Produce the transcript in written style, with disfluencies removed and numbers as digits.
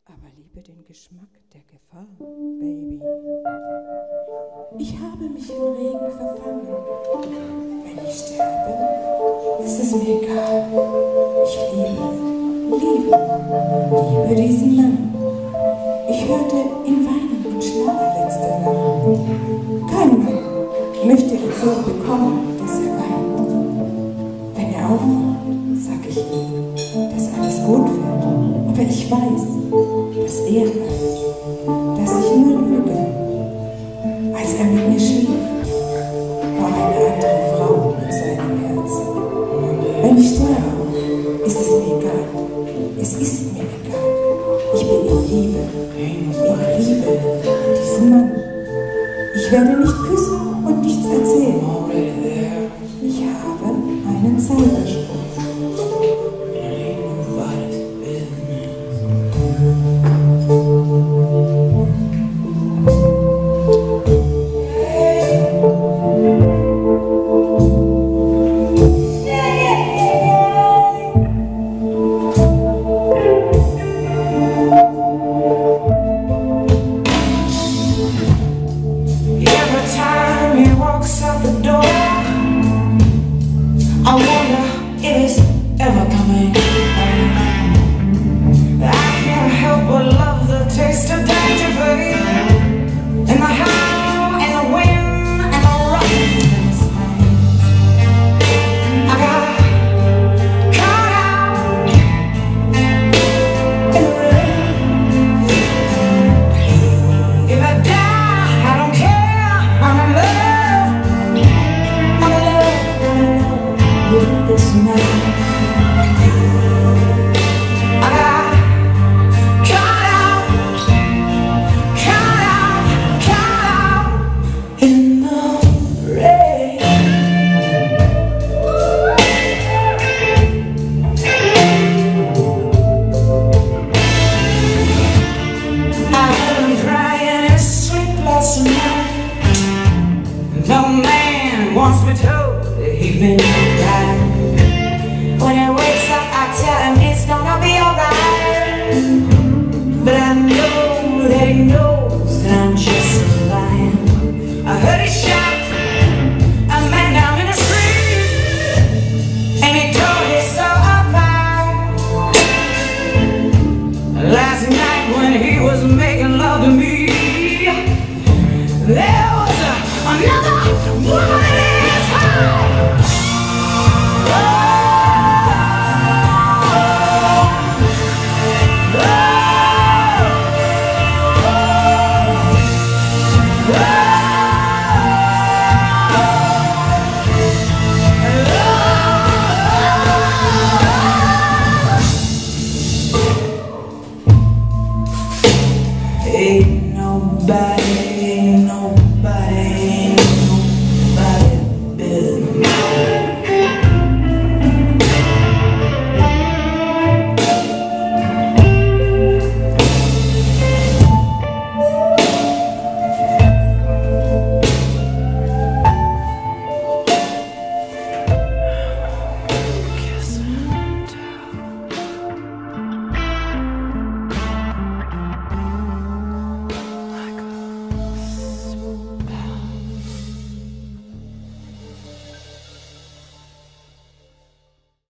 aber liebe den Geschmack der Gefahr, Baby. Ich habe mich im Regen verfangen. Wenn ich sterbe, ist es mir egal. Ich liebe diesen Mann. Ich hörte ihn weinen im Schlaf letzte Nacht. Kein Mann möchte ihn so bekommen, dass er weint. Wenn er aufwacht, sag ich ihm, dass alles gut wird. Aber ich weiß, dass er weiß, dass ich nur lüge. Als er mit mir schlief, war eine andere Frau mit seinem Herzen. Wenn ich sterbe, ist es mir egal. Es ist mir egal. Ich bin in Liebe diesen Mann. Ich werde nicht